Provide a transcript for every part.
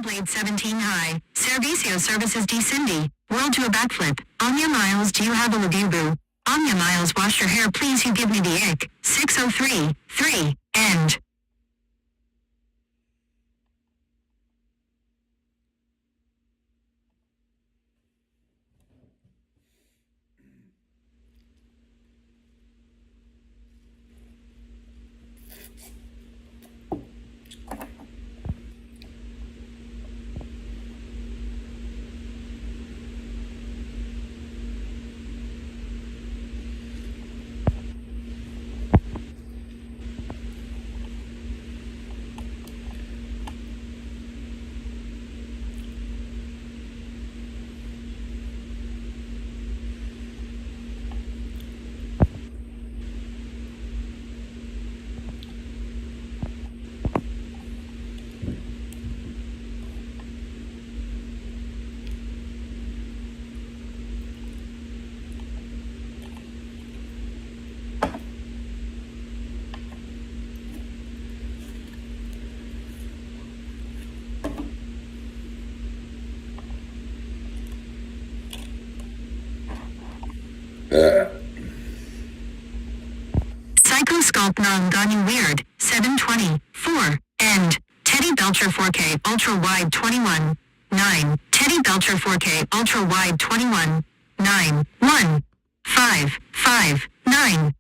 Blade 17 high, Servicio Services D. Cindy, World to a backflip. Anya Miles, do you have a review, boo? Anya Miles, wash your hair, please. You give me the ick. 603, 3, end. Psycho Sculpt Nong Gone Weird, 720, 4, end. Teddy Belcher 4K Ultra Wide 21, 9. Teddy Belcher 4K Ultra Wide 21, 9, 1, 5, 5, 9.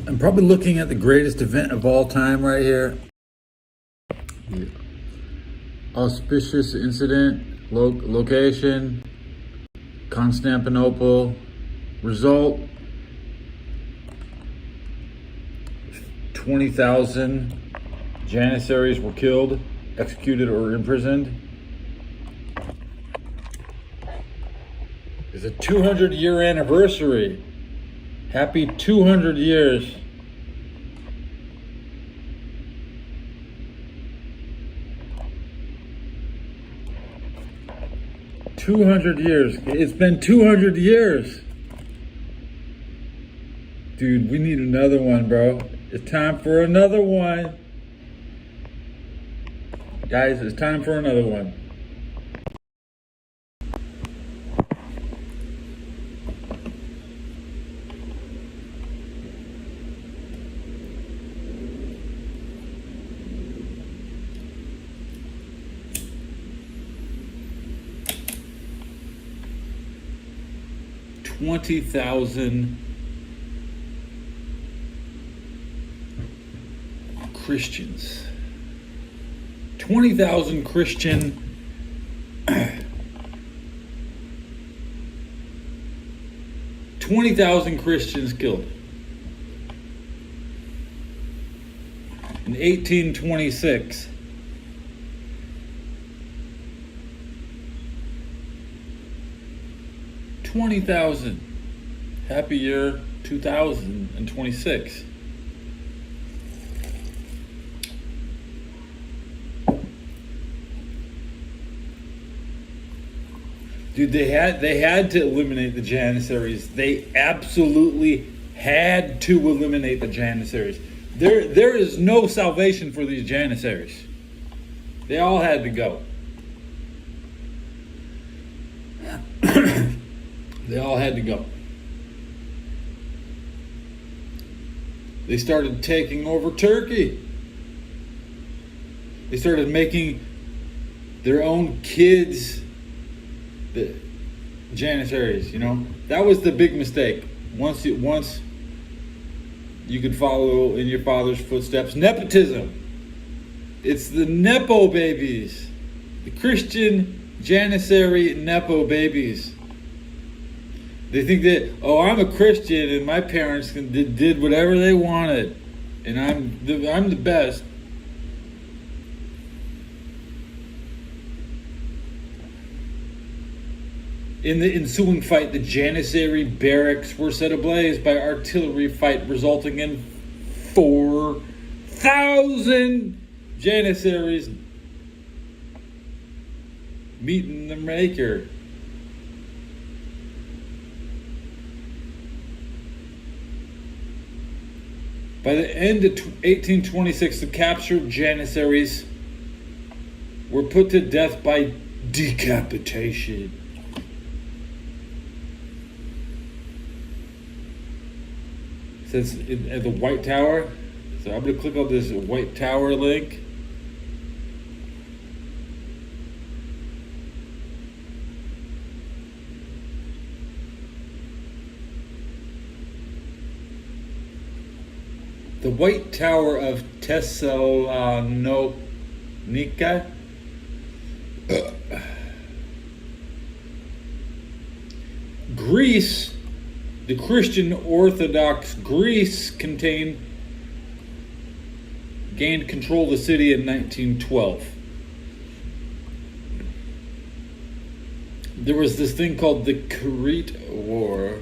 I'm probably looking at the greatest event of all time right here. The auspicious incident, location, Constantinople. Result, 20,000 Janissaries were killed, executed, or imprisoned. It's a 200-year anniversary. Happy 200 years. It's been 200 years. Dude, we need another one, bro. It's time for another one. Guys, it's time for another one. $20,000 Christians. 20,000 Christian 20,000 Christians killed in 1826. $20,000. Happy year 2026. Dude, they had to eliminate the Janissaries. They absolutely had to eliminate the Janissaries. There is no salvation for these Janissaries. They all had to go. They all had to go. They started taking over Turkey. They started making their own kids the Janissaries, you know? That was the big mistake. Once you could follow in your father's footsteps. Nepotism. It's the Nepo babies. The Christian Janissary Nepo babies. They think that, oh, I'm a Christian and my parents did whatever they wanted, and I'm the best. In the ensuing fight, the Janissary barracks were set ablaze by artillery fight, resulting in 4,000 Janissaries meeting the maker. By the end of 1826, the captured Janissaries were put to death by decapitation. says at the White Tower. So I'm going to click on this White Tower link. The White Tower of Thessalonica. Greece, the Christian Orthodox Greece gained control of the city in 1912. There was this thing called the Crete War.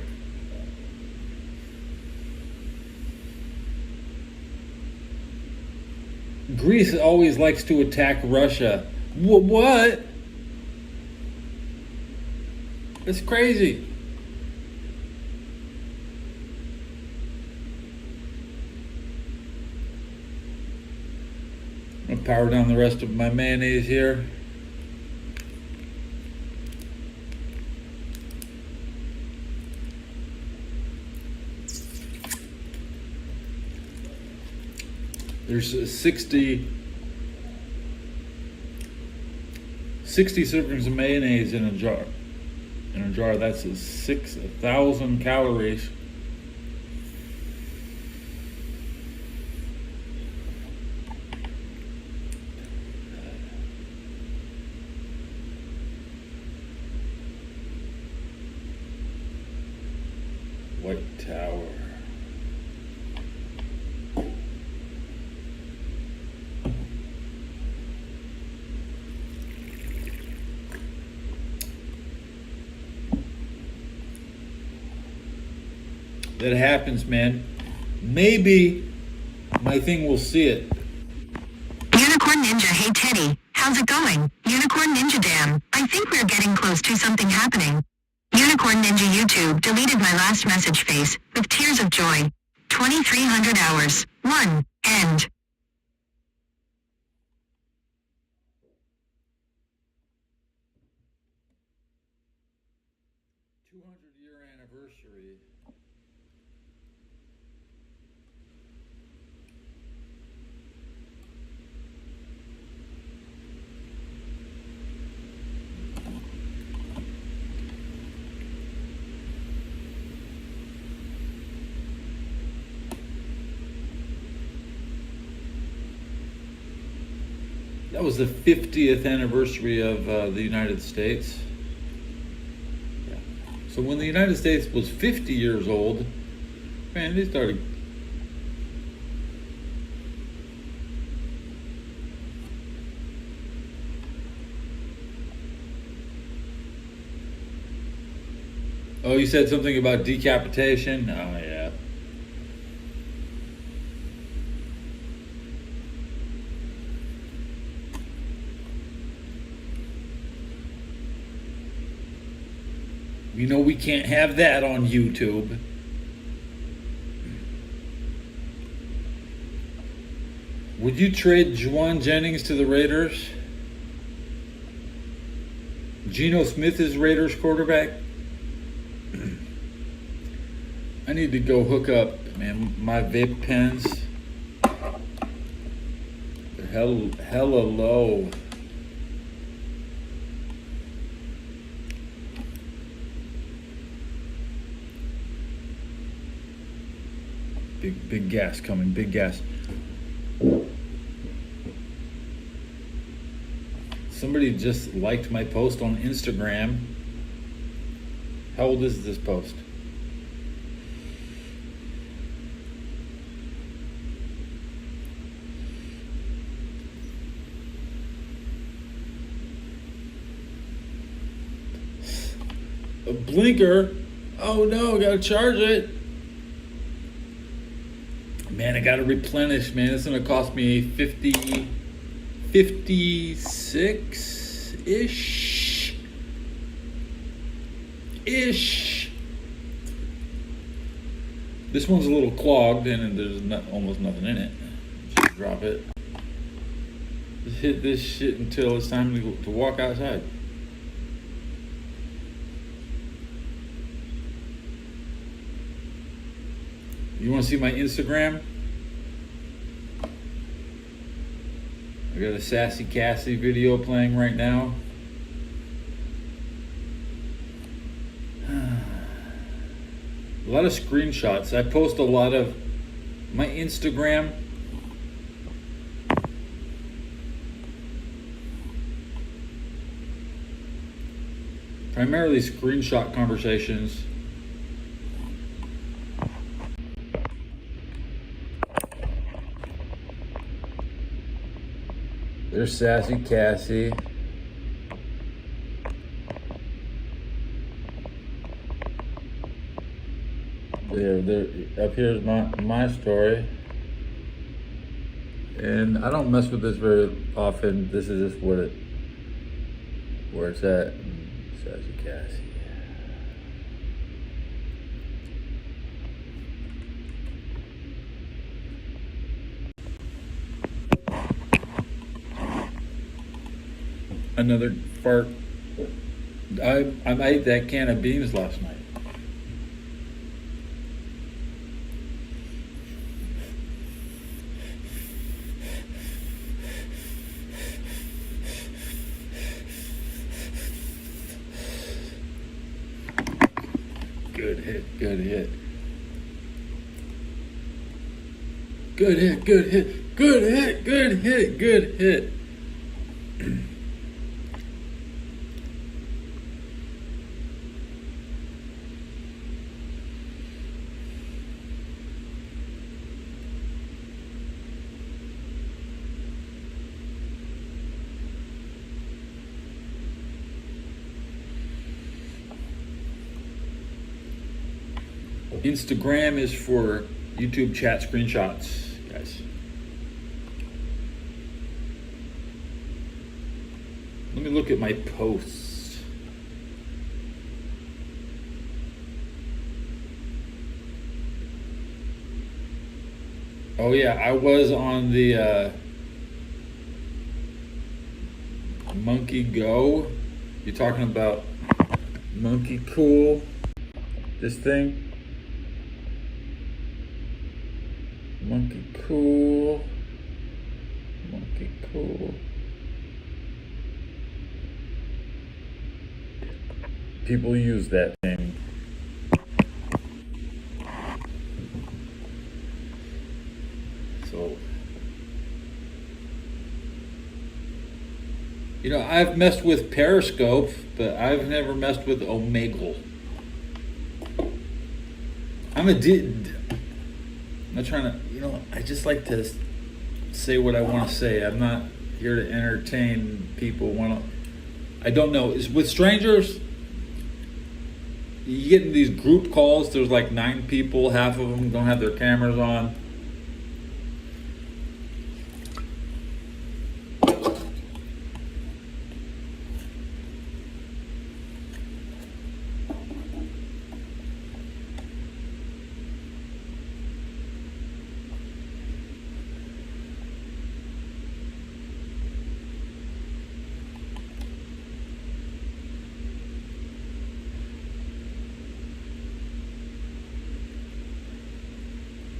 Greece always likes to attack Russia. What? It's crazy. I'm gonna power down the rest of my mayonnaise here. There's 60 servings of mayonnaise in a jar. That's 6,000 calories. White Tower. That happens, man. Maybe my thing will see it. Unicorn Ninja, hey Teddy, how's it going? Unicorn Ninja damn, I think we're getting close to something happening. Unicorn Ninja YouTube deleted my last message face, with tears of joy. 2300 hours. 1. End. 200-year anniversary. That was the 50th anniversary of the United States. Yeah. So when the United States was 50 years old, man, they started. Oh, you said something about decapitation? Oh, yeah. You know we can't have that on YouTube. Would you trade Juwan Jennings to the Raiders? Geno Smith is Raiders quarterback? I need to go hook up, man, my vape pens. They're hella low. Big gas coming, big gas. Somebody just liked my post on Instagram. How old is this post? A blinker. Oh no, gotta charge it. Man, I gotta replenish, man. It's gonna cost me 56-ish. This one's a little clogged and there's almost nothing in it. Just drop it. Just hit this shit until it's time to walk outside. You want to see my Instagram? I got a Sassy Cassie video playing right now. A lot of screenshots. I post a lot of my Instagram. Primarily screenshot conversations. There's Sassy Cassie. There. Up here's my story. And I don't mess with this very often. This is just where it's at. Sassy Cassie. Another fart. I ate that can of beans last night. Good hit, good hit. Good hit, good hit, good hit, good hit, good hit. Instagram is for YouTube chat screenshots, guys. Let me look at my posts. Oh yeah, I was on the Monkey Go. You're talking about Monkey Cool, this thing? Monkey Cool. Monkey Cool. People use that thing. So, you know, I've messed with Periscope, but I've never messed with Omegle. I'm not trying to, you know, I just like to say what I want to say. I'm not here to entertain people. I don't know. Is with strangers, you get in these group calls, there's like 9 people, half of them don't have their cameras on.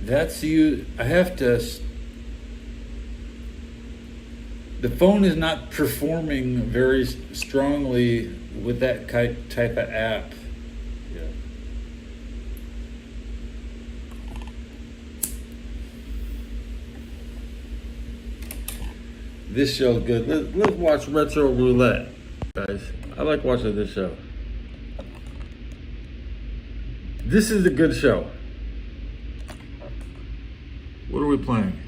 That's you. I have to. The phone is not performing very strongly with that type of app. Yeah. This show's good. Let's watch Retro Roulette, guys. I like watching this show. This is a good show. What are we playing?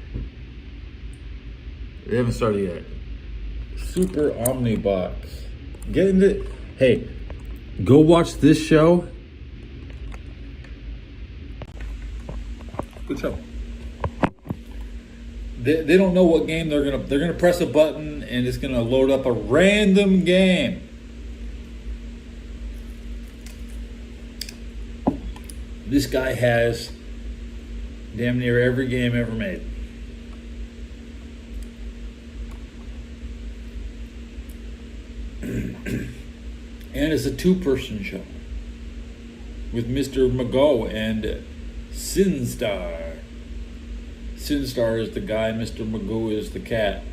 We haven't started yet. Super Omnibox. Get into. Hey, go watch this show. Good show. They don't know what game they're gonna press a button and it's gonna load up a random game. This guy has damn near every game ever made. And it's a 2-person show with Mr. Mago and Sinstar. Sinstar is the guy, Mr. Magoo is the cat.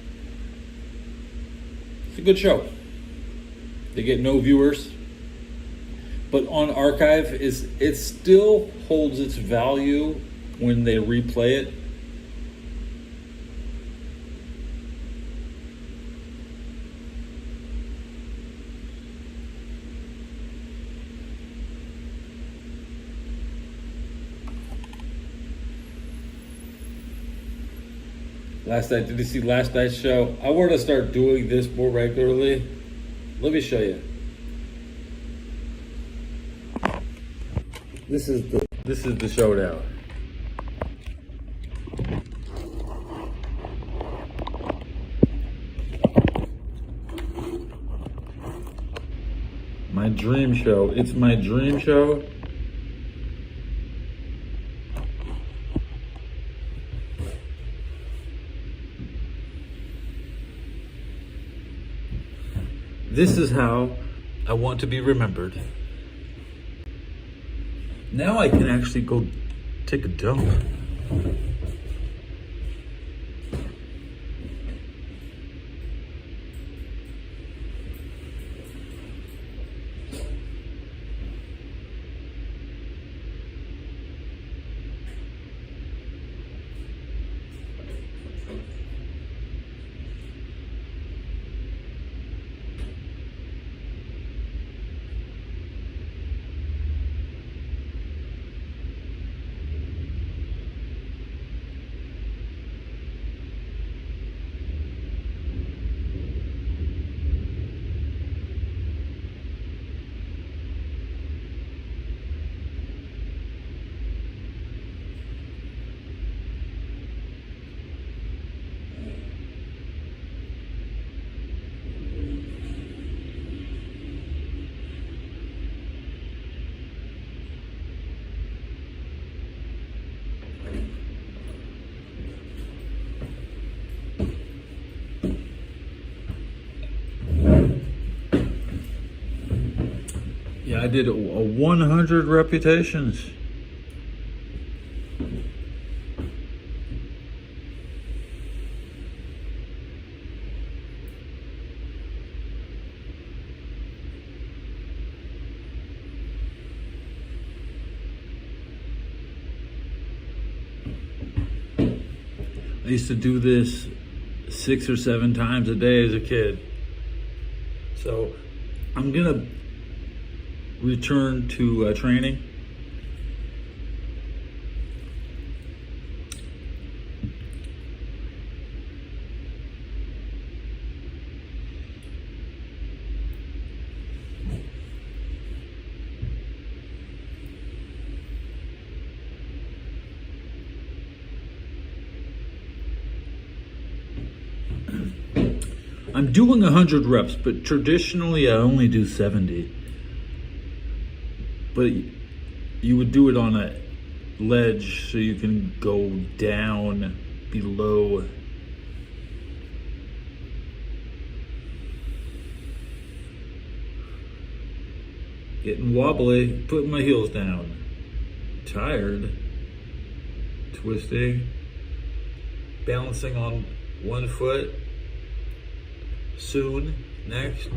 It's a good show. They get no viewers, but on archive, it still holds its value when they replay it. Last night, did you see last night's show? I want to start doing this more regularly. Let me show you. This is the showdown. My dream show. It's my dream show. This is how I want to be remembered. Now I can actually go take a dump. Yeah, I did a 100 reputations. I used to do this 6 or 7 times a day as a kid. So I'm gonna return to training. I'm doing 100 reps, but traditionally I only do 70. But you would do it on a ledge so you can go down below. Getting wobbly, putting my heels down. Tired. Twisting. Balancing on one foot. Soon, next.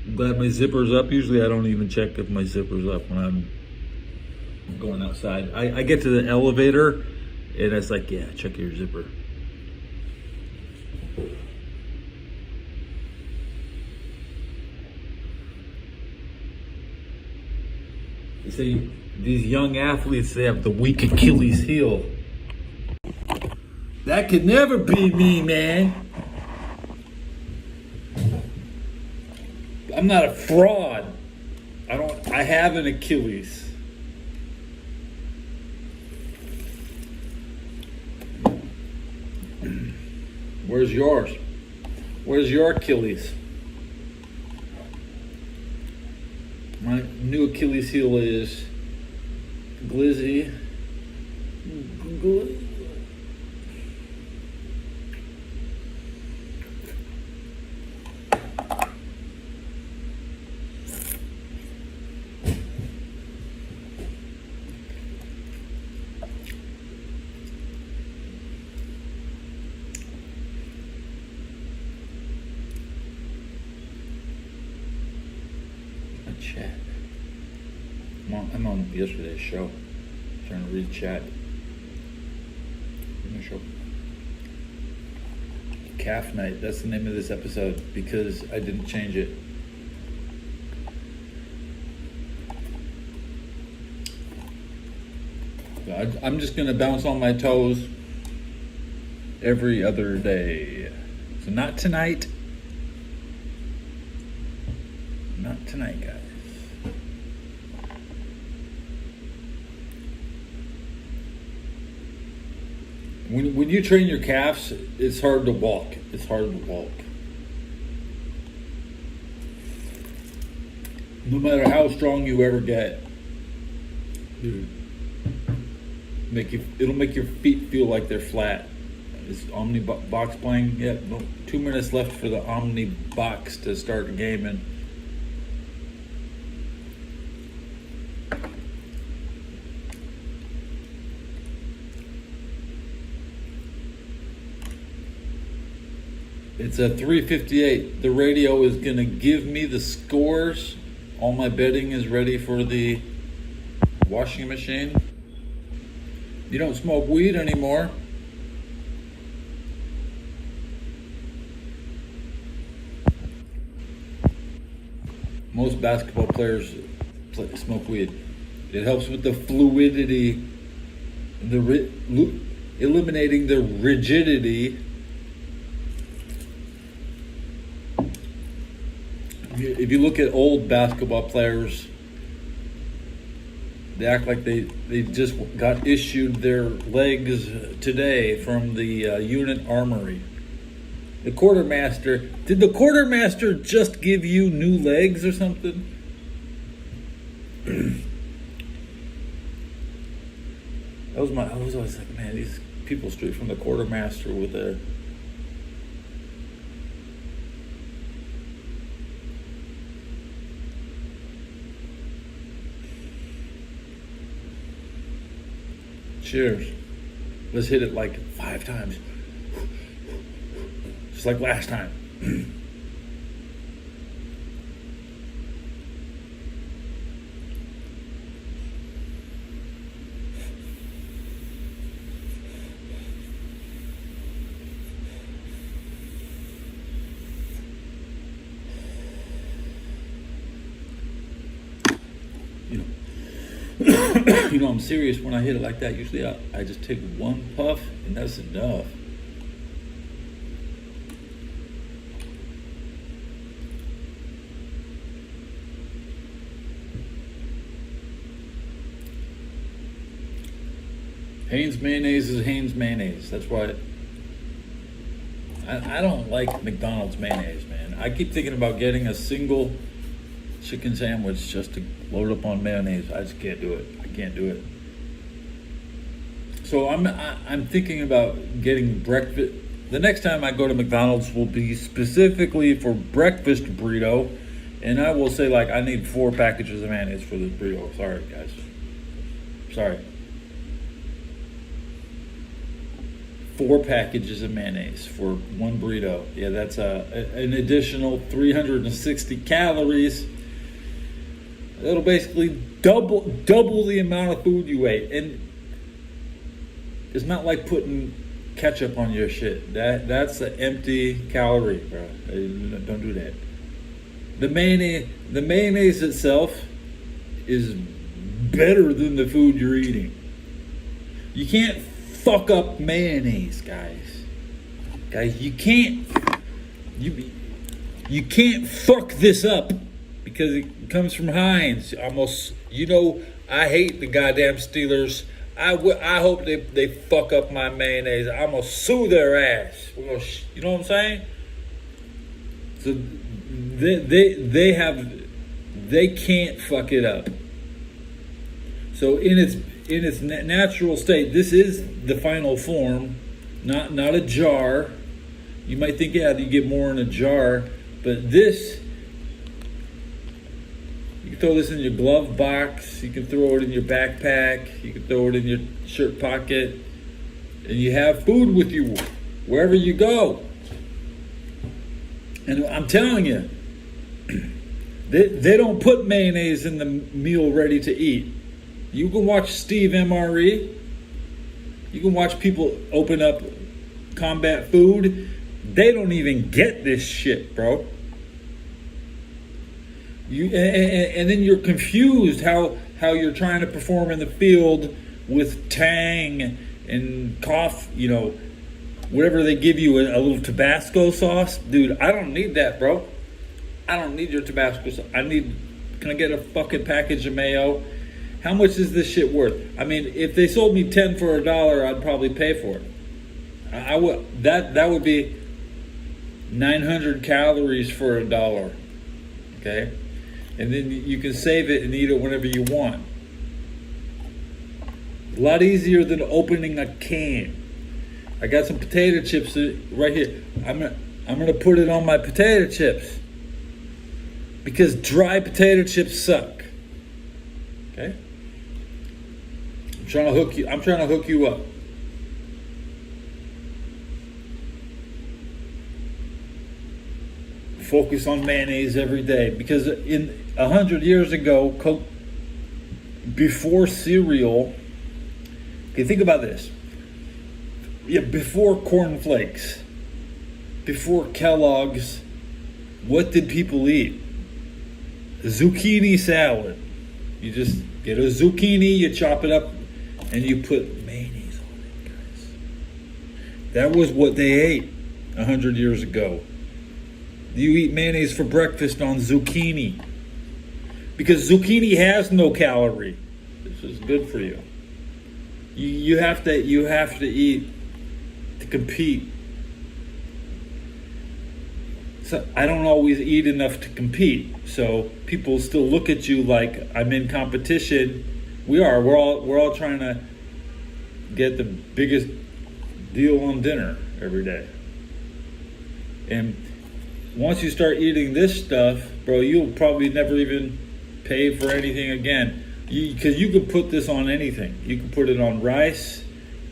I'm glad my zipper's up. Usually I don't even check if my zipper's up when I'm going outside. I get to the elevator and it's like, yeah, check your zipper. You see, these young athletes, they have the weak Achilles heel. That could never be me, man. I'm not a fraud. I have an Achilles. Where's yours? Where's your Achilles? My new Achilles heel is glizzy. chat. I'm on yesterday's show. Trying to read chat. In the show. Calf Night. That's the name of this episode because I didn't change it. I'm just gonna bounce on my toes every other day. So not tonight. Not tonight, guys. When you train your calves, it's hard to walk. It's hard to walk. No matter how strong you ever get, dude, it'll make your feet feel like they're flat. Is Omni Box playing? Yeah, 2 minutes left for the Omni Box to start gaming. It's at 3:58. The radio is going to give me the scores. All my betting is ready for the washing machine. You don't smoke weed anymore. Most basketball players smoke weed. It helps with the fluidity, eliminating the rigidity. If you look at old basketball players, they act like they just got issued their legs today from the unit armory. The quartermaster, did the quartermaster just give you new legs or something? I was always like, man, these people straight from the quartermaster with their... Cheers. Let's hit it like 5 times. Just like last time. You know, I'm serious when I hit it like that. Usually I just take one puff and that's enough. Hanes mayonnaise is Hanes mayonnaise. That's why I don't like McDonald's mayonnaise, man. I keep thinking about getting a single chicken sandwich just to load up on mayonnaise. I just can't do it. I can't do it. So I'm thinking about getting breakfast. The next time I go to McDonald's will be specifically for breakfast burrito, and I will say like I need 4 packages of mayonnaise for this burrito. Sorry, guys. Sorry. 4 packages of mayonnaise for one burrito. Yeah, that's an additional 360 calories. That'll basically double the amount of food you ate. And it's not like putting ketchup on your shit. That's an empty calorie, bro. Don't do that. The mayonnaise itself is better than the food you're eating. You can't fuck up mayonnaise, guys. Guys, you can't fuck this up because it comes from Heinz. Almost, I hate the goddamn Steelers. I hope they fuck up my mayonnaise. I'm gonna sue their ass. You know what I'm saying? So they can't fuck it up. So in its natural state, this is the final form, not a jar. You might think, yeah, you get more in a jar, but this, you can throw this in your glove box, you can throw it in your backpack, you can throw it in your shirt pocket, and you have food with you wherever you go. And I'm telling you, They don't put mayonnaise in the meal ready to eat. You can watch Steve MRE. You can watch people open up Combat Food. They don't even get this shit, bro. And then you're confused how you're trying to perform in the field with tang and cough, whatever they give you, a little Tabasco sauce. Dude, I don't need that, bro. I don't need your Tabasco sauce. Can I get a fucking package of mayo? How much is this shit worth? I mean, if they sold me 10 for $1, I'd probably pay for it. I would. That would be 900 calories for $1. Okay? And then you can save it and eat it whenever you want. A lot easier than opening a can. I got some potato chips right here. I'm gonna put it on my potato chips because dry potato chips suck. Okay? I'm trying to hook you up. Focus on mayonnaise every day, because 100 years ago, Coke, before cereal. Okay, think about this. Yeah, before Corn Flakes, before Kellogg's, what did people eat? Zucchini salad. You just get a zucchini, you chop it up, and you put mayonnaise on it, guys. That was what they ate 100 years ago. You eat mayonnaise for breakfast on zucchini, because zucchini has no calorie. This is good for you. You have to eat to compete. So I don't always eat enough to compete. So people still look at you like I'm in competition. We are. We're all trying to get the biggest deal on dinner every day. And once you start eating this stuff, bro, you'll probably never even pay for anything again. Because you can put this on anything. You can put it on rice.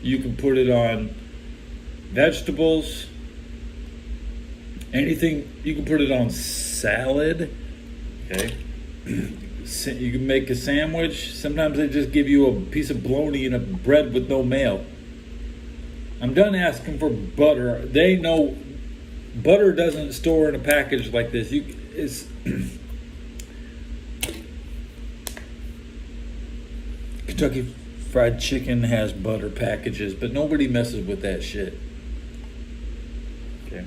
You can put it on vegetables. Anything. You can put it on salad. Okay. You can make a sandwich. Sometimes they just give you a piece of bologna and a bread with no mayo. I'm done asking for butter. They know butter doesn't store in a package like this. Kentucky Fried Chicken has butter packages, but nobody messes with that shit. Okay.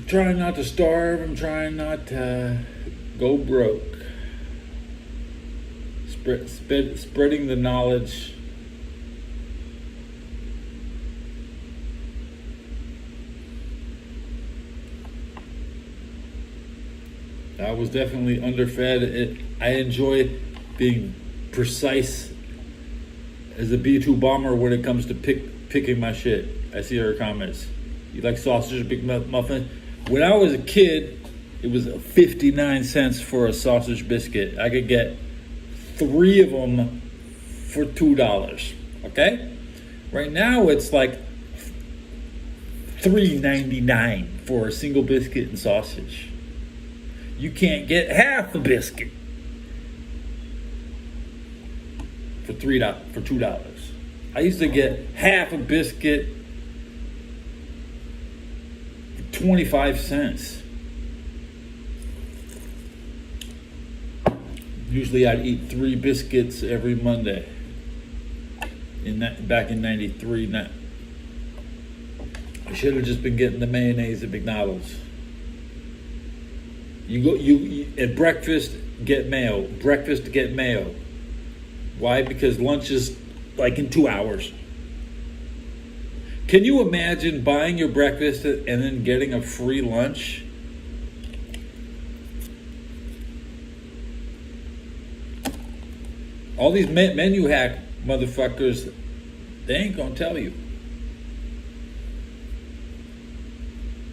Trying not to starve. I'm trying not to go broke. Spreading the knowledge. I was definitely underfed. I enjoy being precise as a B-2 bomber when it comes to picking my shit. I see her comments. You like sausage big muffin? When I was a kid, it was 59 cents for a sausage biscuit. I could get 3 of them for $2. Okay? Right now it's like $3.99 for a single biscuit and sausage. You can't get half a biscuit for $2. I used to get half a biscuit for 25 cents. Usually I'd eat 3 biscuits every Monday. Back in '93, I should have just been getting the mayonnaise at McDonald's. You at breakfast, get mayo. Breakfast, get mayo. Why? Because lunch is like in 2 hours. Can you imagine buying your breakfast and then getting a free lunch? All these menu hack motherfuckers, they ain't gonna tell you.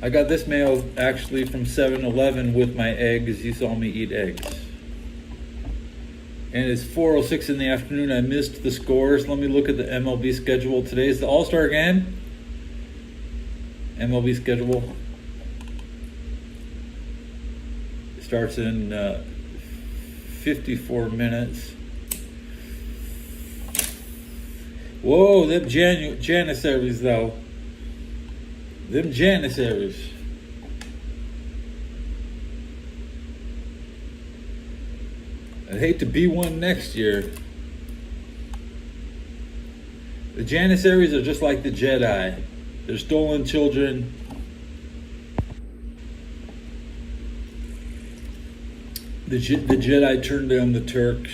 I got this mail actually from 7-Eleven with my eggs. You saw me eat eggs. And it's 4:06 in the afternoon. I missed the scores. Let me look at the MLB schedule. Today is the All-Star game. MLB schedule. Starts in 54 minutes. Whoa, them Janissaries though. Them Janissaries. I'd hate to be one next year. The Janissaries are just like the Jedi. They're stolen children. The Jedi turned down the Turks.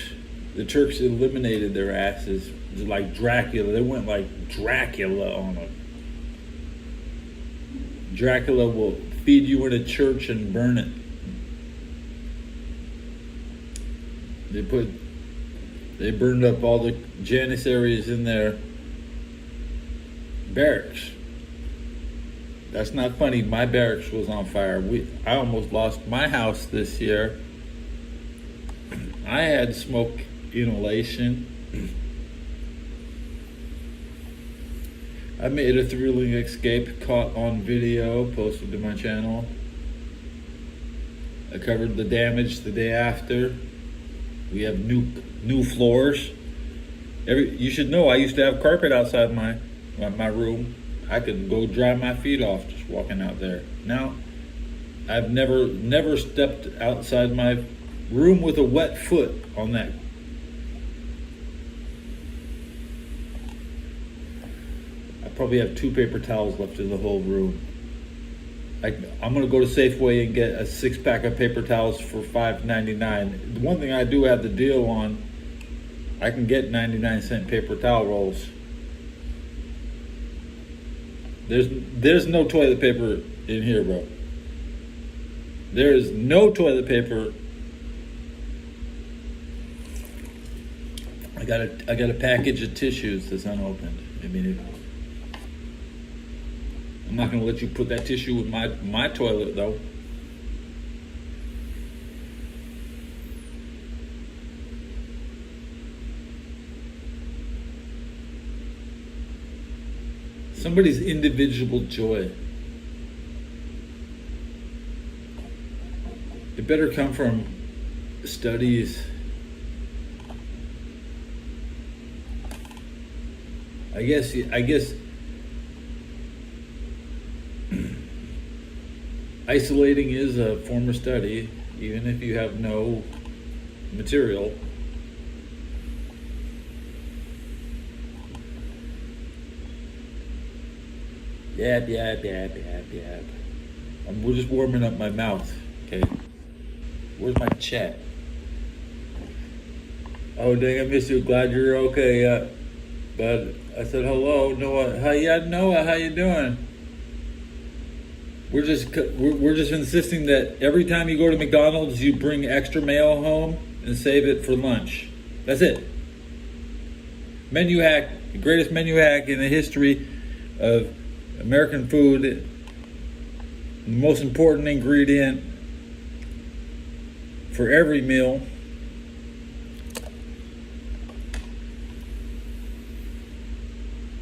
The Turks eliminated their asses. Like Dracula. They went like Dracula on them. Dracula will feed you in a church and burn it. They burned up all the Janissaries in their barracks. That's not funny. My barracks was on fire. I almost lost my house this year. I had smoke inhalation. I made a thrilling escape, caught on video, posted to my channel. I covered the damage the day after. We have new floors. You should know I used to have carpet outside my room. I could go dry my feet off just walking out there. Now, I've never stepped outside my room with a wet foot on that. I probably have 2 paper towels left in the whole room. I'm gonna go to Safeway and get a 6-pack of paper towels for $5.99. The one thing I do have the deal on, I can get 99-cent paper towel rolls. There's no toilet paper in here, bro. There is no toilet paper. I got a package of tissues that's unopened. I mean, I'm not gonna let you put that tissue in my toilet though. Somebody's individual joy. It better come from studies. I guess isolating is a form of study, even if you have no material. Yap. We're just warming up my mouth, okay? Where's my chat? Oh, dang, I missed you. Glad you're okay. But I said, hello, Noah. Noah, how you doing? We're just insisting that every time you go to McDonald's, you bring extra mayo home and save it for lunch. That's it. Menu hack, the greatest menu hack in the history of American food. The most important ingredient for every meal.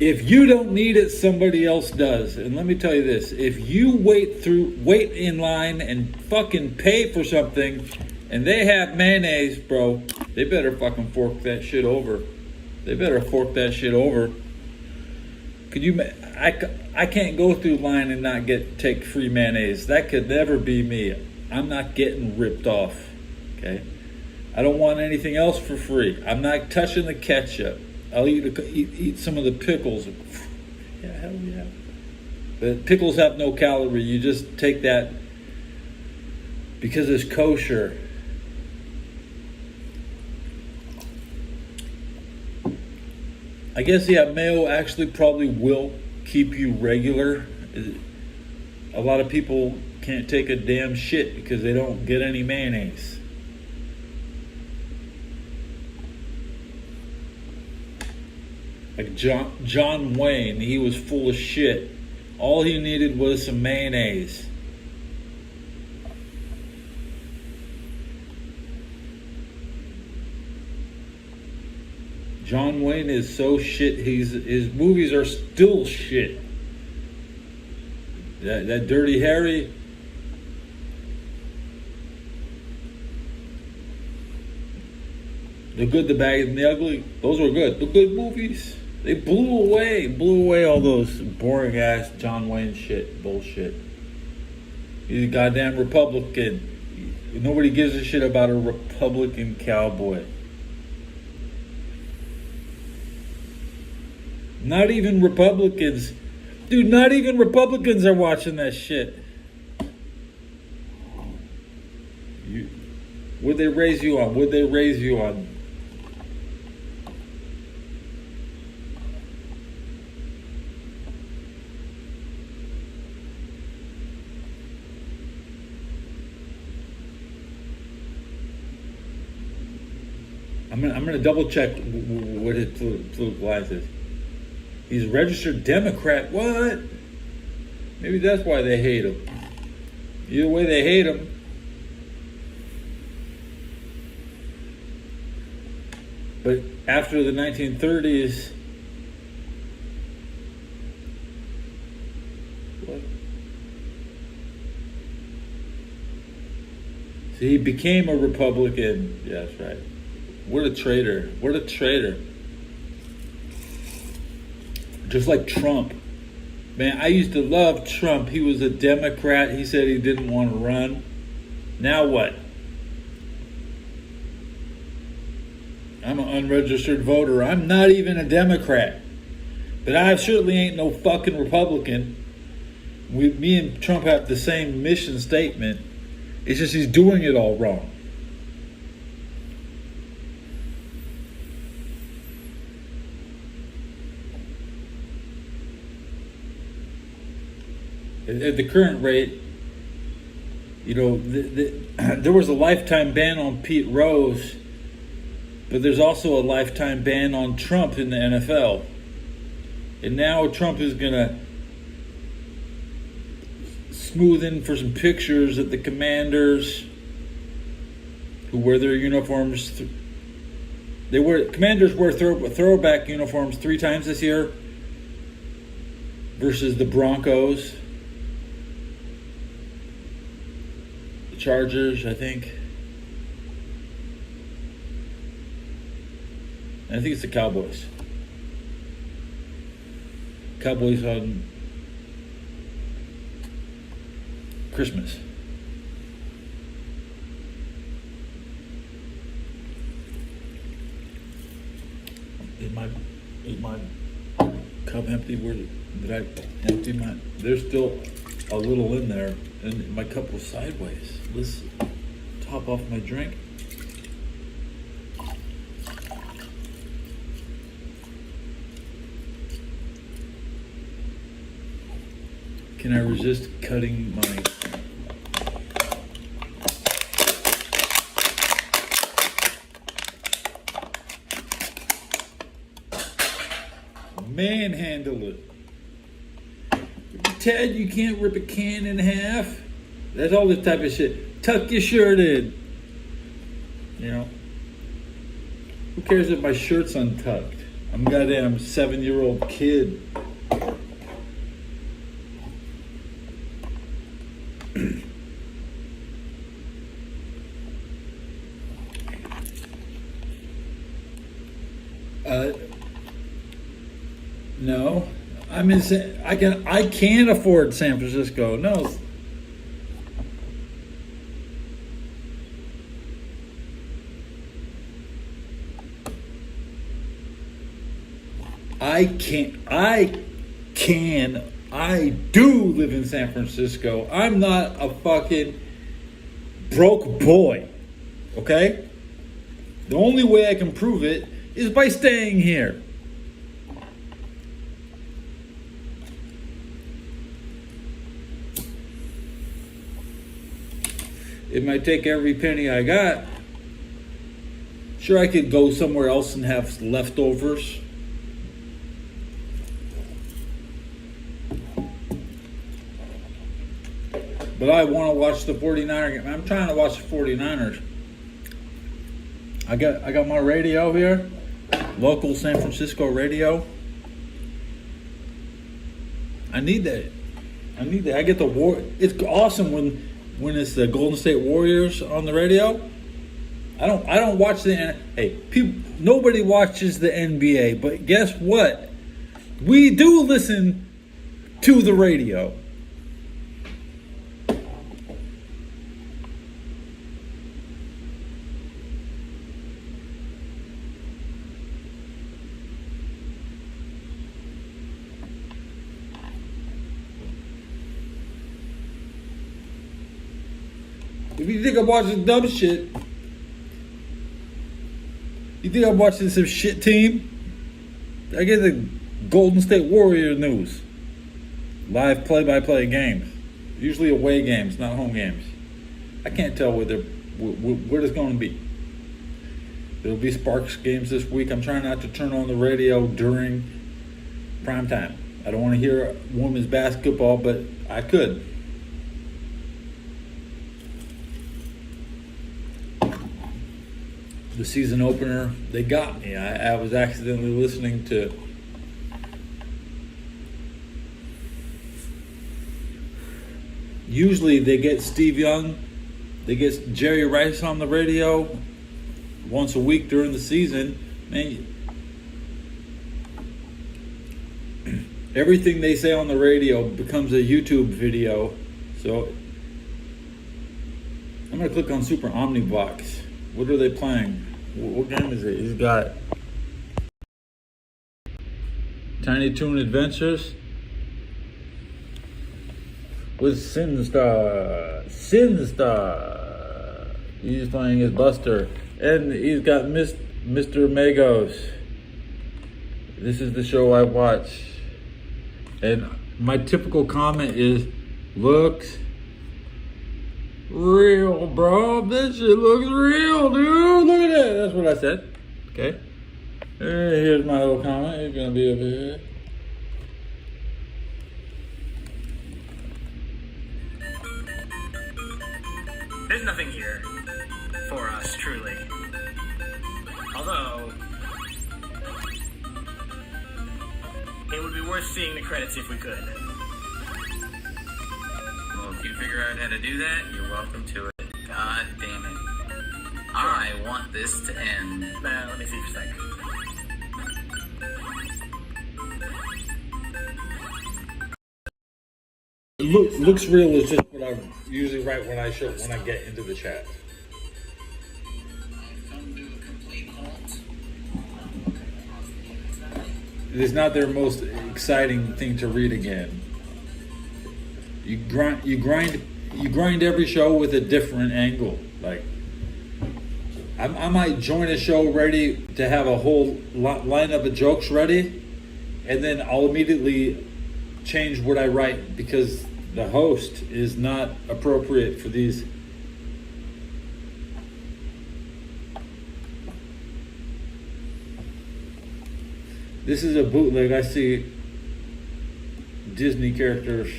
If you don't need it, somebody else does. And let me tell you this, if you wait in line and fucking pay for something and they have mayonnaise, bro, they better fucking fork that shit over. They better fork that shit over. I can't go through line and not take free mayonnaise. That could never be me. I'm not getting ripped off, okay? I don't want anything else for free. I'm not touching the ketchup. I'll eat some of the pickles. Yeah, hell yeah. But pickles have no calorie. You just take that because it's kosher. I guess, yeah, mayo actually probably will keep you regular. A lot of people can't take a damn shit because they don't get any mayonnaise. Like John Wayne, he was full of shit. All he needed was some mayonnaise. John Wayne is so shit. His movies are still shit. That Dirty Harry. The Good, the Bad, and the Ugly. Those were good. The good movies. They blew away all those boring ass John Wayne bullshit. He's a goddamn Republican. Nobody gives a shit about a Republican cowboy. Not even Republicans. Dude, not even Republicans are watching that shit. Would they raise you on? Would they raise you on? I'm gonna double check what his political alliance is. He's a registered Democrat. What? Maybe that's why they hate him. Either way, they hate him. But after the 1930s, what? See, he became a Republican. Yeah, that's right. What a traitor. What a traitor. Just like Trump. Man, I used to love Trump. He was a Democrat. He said he didn't want to run. Now what? I'm an unregistered voter. I'm not even a Democrat. But I certainly ain't no fucking Republican. Me and Trump have the same mission statement. It's just he's doing it all wrong. At the current rate, you know, there was a lifetime ban on Pete Rose, but there's also a lifetime ban on Trump in the NFL. And now Trump is going to smooth in for some pictures of the Commanders who wear their uniforms. Commanders wear throwback uniforms 3 times this year versus the Broncos. Chargers, I think. And I think it's the Cowboys. Cowboys on Christmas. Is my cup empty? Where did I empty my? There's still a little in there, and my cup was sideways. Let's top off my drink. Can I resist cutting my manhandle it? Ted, you can't rip a can in half. That's all this type of shit. Tuck your shirt in. You know? Who cares if my shirt's untucked? I'm a goddamn 7-year-old kid. No. I can't afford San Francisco. No. I do live in San Francisco. I'm not a fucking broke boy. Okay? The only way I can prove it is by staying here. It might take every penny I got. Sure, I could go somewhere else and have leftovers. But I want to watch the 49er game. I'm trying to watch the 49ers. I got my radio here. Local San Francisco radio. I need that. I get the It's awesome when it's the Golden State Warriors on the radio. I don't watch hey, people, nobody watches the NBA, but guess what? We do listen to the radio. If you think I'm watching dumb shit, you think I'm watching some shit team? I get the Golden State Warrior news. Live play-by-play games. Usually away games, not home games. I can't tell where it's going to be. There'll be Sparks games this week. I'm trying not to turn on the radio during prime time. I don't want to hear women's basketball, but I could. The season opener, they got me. I was accidentally listening to usually they get Steve Young, they get Jerry Rice on the radio once a week during the season. Man, everything they say on the radio becomes a YouTube video. So I'm going to click on Super Omnibox. What are they playing? What game is it? He's got Tiny Toon Adventures with Sinstar. He's playing as Buster. And he's got Mr. Magos. This is the show I watch. And my typical comment is, looks real, bro. This shit looks real, dude. Look at that. That's what I said. Okay. Here's my little comment. It's gonna be over here. There's nothing here for us, truly. Although, it would be worth seeing the credits if we could. Well, if you figure out how to do that, you're welcome to it. God damn it. I want this to end. Let me see for a sec. Looks real is just what I usually write when I get into the chat. I've come to a complete halt. It is not their most exciting thing to read again. You grind every show with a different angle. Like I might join a show ready to have a whole lineup of jokes ready, and then I'll immediately change what I write because the host is not appropriate for these. This is a bootleg. I see Disney characters.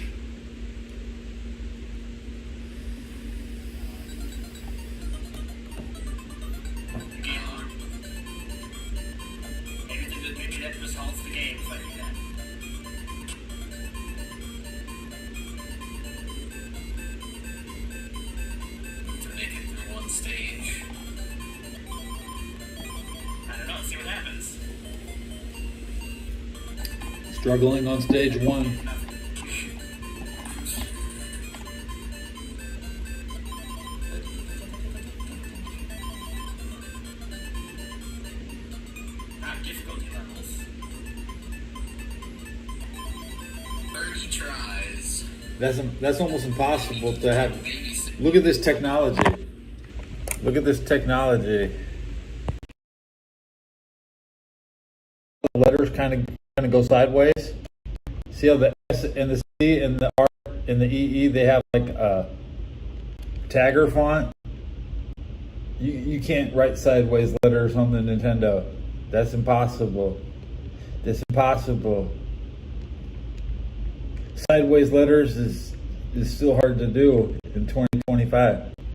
Maybe that just halts the game if I do that. To make it through one stage. I don't know, see what happens. Struggling on stage one. Difficulty levels. 30 tries. That's almost impossible to have. Look at this technology. Look at this technology. The letters kind of go sideways. See how the S and the C and the R and the EE, they have like a tagger font. You can't write sideways letters on the Nintendo. That's impossible. That's impossible. Sideways letters is still hard to do in 2025.